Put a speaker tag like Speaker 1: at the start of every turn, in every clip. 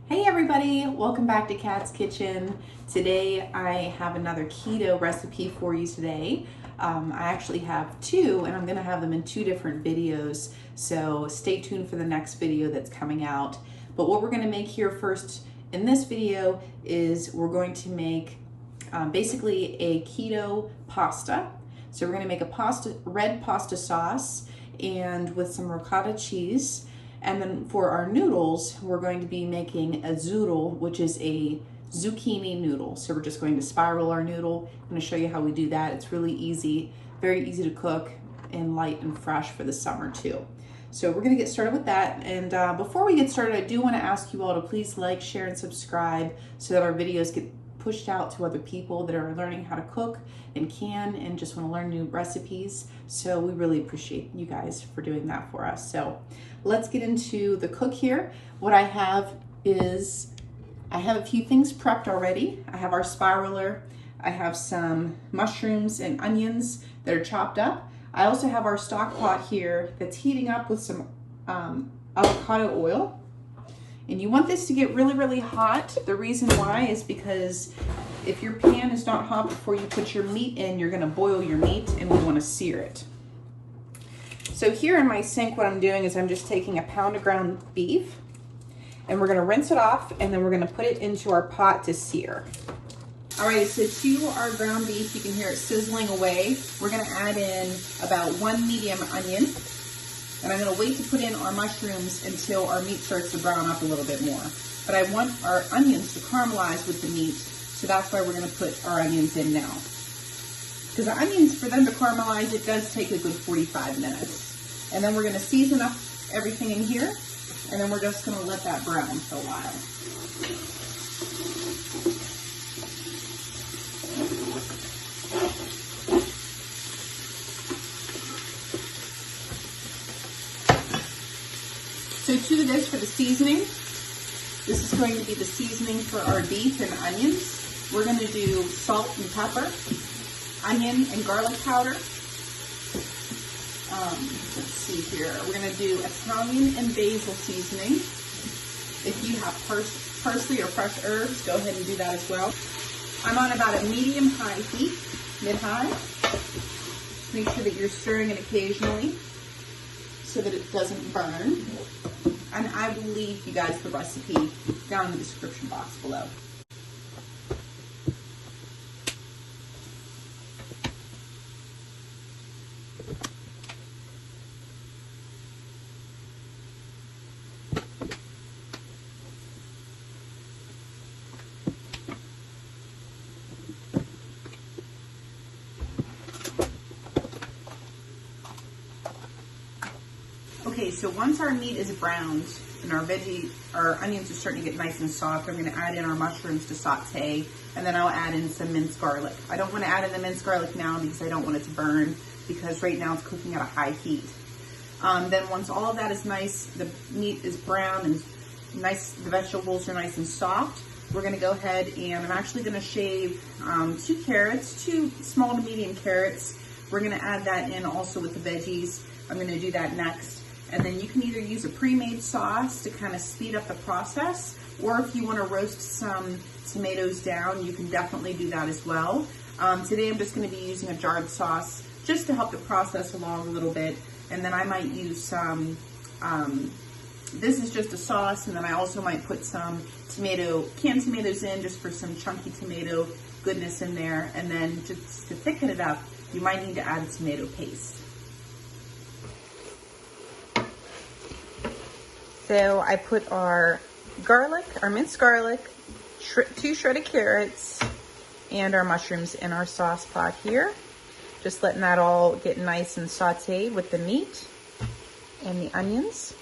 Speaker 1: Hey everybody, welcome back to Kat's Kitchen. Today I have another keto recipe for you today. I actually have two and I'm gonna have them in two different videos, so stay tuned for the next video that's coming out. But what we're gonna make here first in this video is we're going to make basically a keto pasta. So we're gonna make a red pasta sauce and with some ricotta cheese. And then for our noodles, we're going to be making a zoodle, which is a zucchini noodle. So we're just going to spiral our noodle. I'm going to show you how we do that. It's really easy, very easy to cook, and light and fresh for the summer too. So we're going to get started with that. And before we get started, I do want to ask you all to please like, share, and subscribe so that our videos get pushed out to other people that are learning how to cook and just want to learn new recipes. So we really appreciate you guys for doing that for us. So let's get into the cook here. What I have is, I have a few things prepped already. I have our spiraler. I have some mushrooms and onions that are chopped up. I also have our stock pot here that's heating up with some avocado oil. And you want this to get really, really hot. The reason why is because if your pan is not hot before you put your meat in, you're gonna boil your meat and we wanna sear it. So here in my sink, what I'm doing is I'm just taking a pound of ground beef and we're gonna rinse it off and then we're gonna put it into our pot to sear. All right, so to our ground beef, you can hear it sizzling away. We're gonna add in about 1 medium onion. And I'm gonna wait to put in our mushrooms until our meat starts to brown up a little bit more. But I want our onions to caramelize with the meat, so that's why we're gonna put our onions in now. Because the onions, for them to caramelize, it does take a good 45 minutes. And then we're gonna season up everything in here, and then we're just gonna let that brown for a while. So to this, for the seasoning, this is going to be the seasoning for our beef and onions. We're going to do salt and pepper, onion and garlic powder. Let's see here. We're going to do Italian and basil seasoning. If you have parsley or fresh herbs, go ahead and do that as well. I'm on about a medium-high heat, mid-high. Make sure that you're stirring it occasionally so that it doesn't burn. And I will leave you guys the recipe down in the description box below. Okay, so once our meat is browned and our onions are starting to get nice and soft, I'm gonna add in our mushrooms to saute, and then I'll add in some minced garlic. I don't wanna add in the minced garlic now because I don't want it to burn, because right now it's cooking at a high heat. Then once all of that is nice, the meat is brown and nice, the vegetables are nice and soft, we're gonna go ahead and I'm actually gonna shave 2 carrots, 2 small to medium carrots. We're gonna add that in also with the veggies. I'm gonna do that next. And then you can either use a pre-made sauce to kind of speed up the process, or if you want to roast some tomatoes down, you can definitely do that as well. Today I'm just going to be using a jarred sauce just to help the process along a little bit. And then I might use some, this is just a sauce, and then I also might put some canned tomatoes in just for some chunky tomato goodness in there. And then just to thicken it up, you might need to add tomato paste. So I put our garlic, our minced garlic, 2 shredded carrots, and our mushrooms in our sauce pot here. Just letting that all get nice and sauteed with the meat and the onions.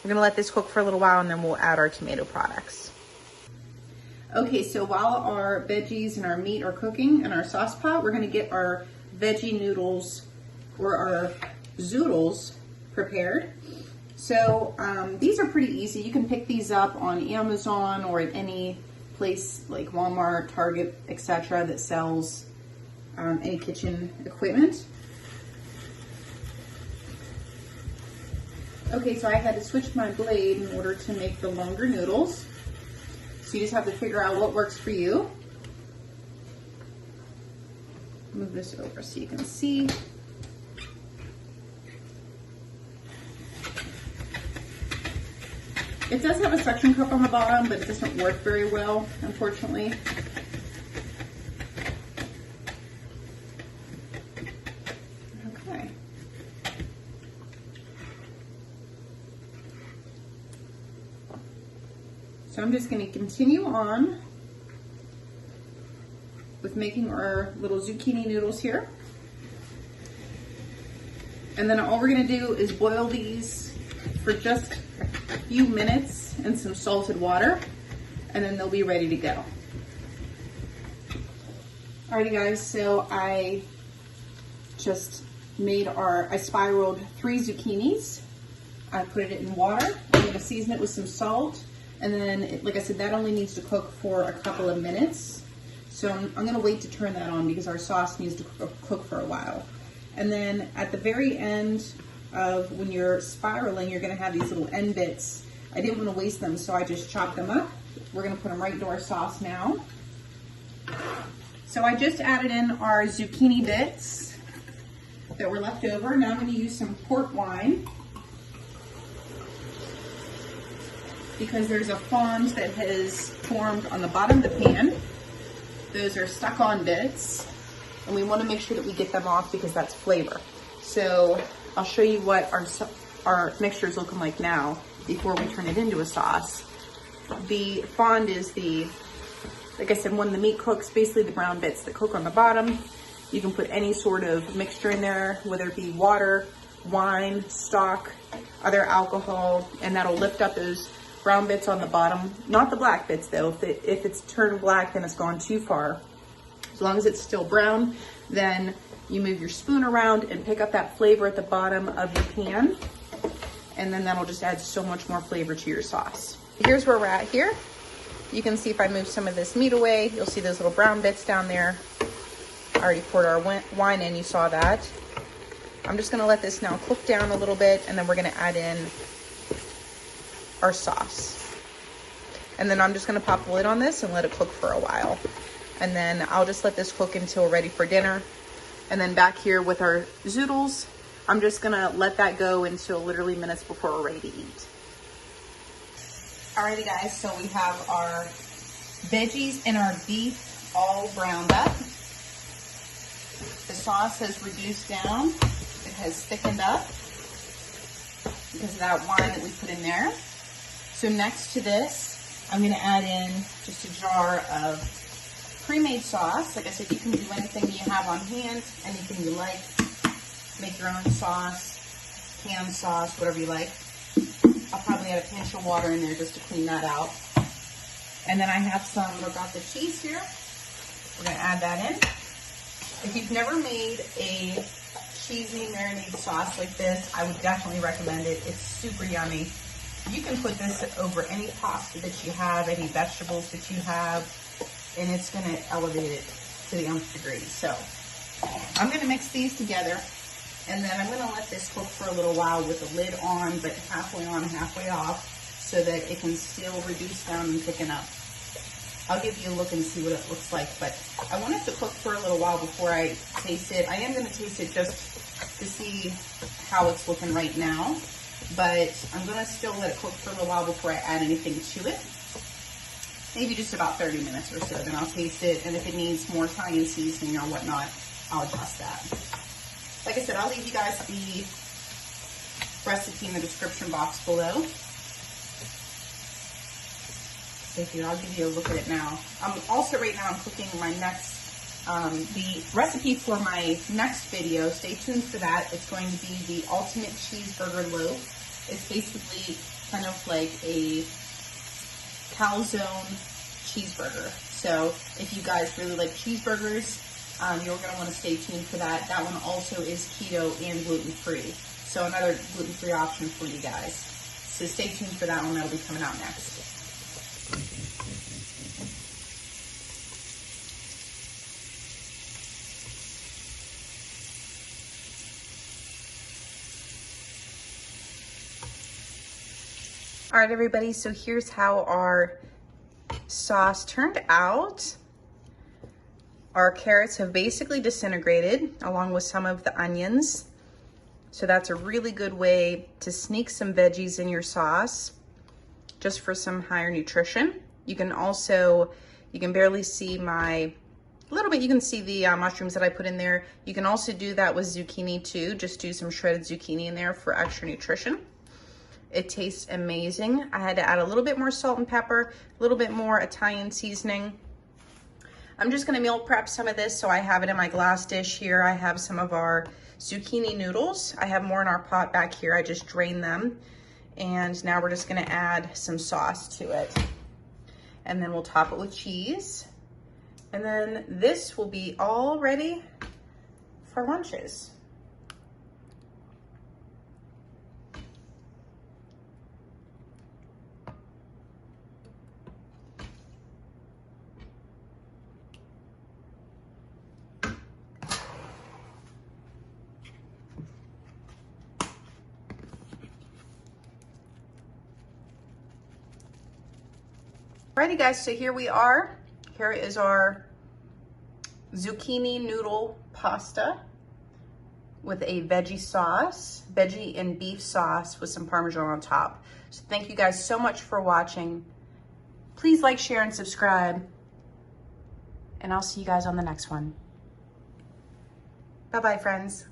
Speaker 1: We're gonna let this cook for a little while and then we'll add our tomato products. Okay, so while our veggies and our meat are cooking in our sauce pot, we're gonna get our veggie noodles or our zoodles prepared. So these are pretty easy. You can pick these up on Amazon or at any place like Walmart, Target, etc. that sells any kitchen equipment. Okay, so I had to switch my blade in order to make the longer noodles. So you just have to figure out what works for you. Move this over so you can see. It does have a suction cup on the bottom, but it doesn't work very well, unfortunately. Okay. So I'm just going to continue on with making our little zucchini noodles here. And then all we're going to do is boil these for just a few minutes in some salted water, and then they'll be ready to go. Alrighty guys, so I just I spiraled 3 zucchinis. I put it in water. I'm going to season it with some salt, and then, like I said, that only needs to cook for a couple of minutes. So I'm going to wait to turn that on because our sauce needs to cook for a while. And then at the very end of when you're spiraling, you're going to have these little end bits. I didn't want to waste them, so I just chopped them up. We're going to put them right into our sauce now. So I just added in our zucchini bits that were left over. Now I'm going to use some port wine because there's a fond that has formed on the bottom of the pan. Those are stuck on bits, and we want to make sure that we get them off because that's flavor. So I'll show you what our mixture is looking like now before we turn it into a sauce. The fond is like I said, when the meat cooks, basically the brown bits that cook on the bottom. You can put any sort of mixture in there, whether it be water, wine, stock, other alcohol, and that'll lift up those brown bits on the bottom. Not the black bits though. If it's turned black, then it's gone too far. As long as it's still brown, then you move your spoon around and pick up that flavor at the bottom of your pan, and then that'll just add so much more flavor to your sauce. Here's where we're at here. You can see if I move some of this meat away, you'll see those little brown bits down there. I already poured our wine in, you saw that. I'm just gonna let this now cook down a little bit, and then we're gonna add in our sauce. And then I'm just gonna pop the lid on this and let it cook for a while. And then I'll just let this cook until we're ready for dinner. And then back here with our Zoodles, I'm just gonna let that go until literally minutes before we're ready to eat. Alrighty guys, so we have our veggies and our beef all browned up. The sauce has reduced down. It has thickened up because of that wine that we put in there. So next to this, I'm gonna add in just a jar of pre-made sauce. Like I said, you can do anything you have on hand, anything you like. Make your own sauce, canned sauce, whatever you like. I'll probably add a pinch of water in there just to clean that out. And then I have some ricotta cheese here. We're gonna add that in. If you've never made a cheesy marinade sauce like this, I would definitely recommend it. It's super yummy. You can put this over any pasta that you have, any vegetables that you have, and it's gonna elevate it to the nth degree. So I'm gonna mix these together, and then I'm gonna let this cook for a little while with the lid on, but halfway on, halfway off, so that it can still reduce down and thicken up. I'll give you a look and see what it looks like, but I want it to cook for a little while before I taste it. I am gonna taste it just to see how it's looking right now, but I'm gonna still let it cook for a little while before I add anything to it. Maybe just about 30 minutes or so, then I'll taste it, and if it needs more Italian seasoning or whatnot, I'll adjust that. Like I said, I'll leave you guys the recipe in the description box below. I'll give you a look at it now. Also right now I'm cooking my next, the recipe for my next video. Stay tuned for that. It's going to be the ultimate cheeseburger loaf. It's basically kind of like a calzone cheeseburger. So if you guys really like cheeseburgers, you're going to want to stay tuned for that. That one also is keto and gluten-free. So another gluten-free option for you guys. So stay tuned for that one. That'll be coming out next. All right, everybody, so here's how our sauce turned out. Our carrots have basically disintegrated along with some of the onions. So that's a really good way to sneak some veggies in your sauce just for some higher nutrition. You can also, you can barely see a little bit, you can see the mushrooms that I put in there. You can also do that with zucchini too. Just do some shredded zucchini in there for extra nutrition. It tastes amazing. I had to add a little bit more salt and pepper, a little bit more Italian seasoning. I'm just gonna meal prep some of this, so I have it in my glass dish here. I have some of our zucchini noodles. I have more in our pot back here. I just drained them. And now we're just gonna add some sauce to it. And then we'll top it with cheese. And then this will be all ready for lunches. Alrighty guys, so here we are. Here is our zucchini noodle pasta with a veggie sauce, veggie and beef sauce with some Parmesan on top. So thank you guys so much for watching. Please like, share, and subscribe. And I'll see you guys on the next one. Bye-bye, friends.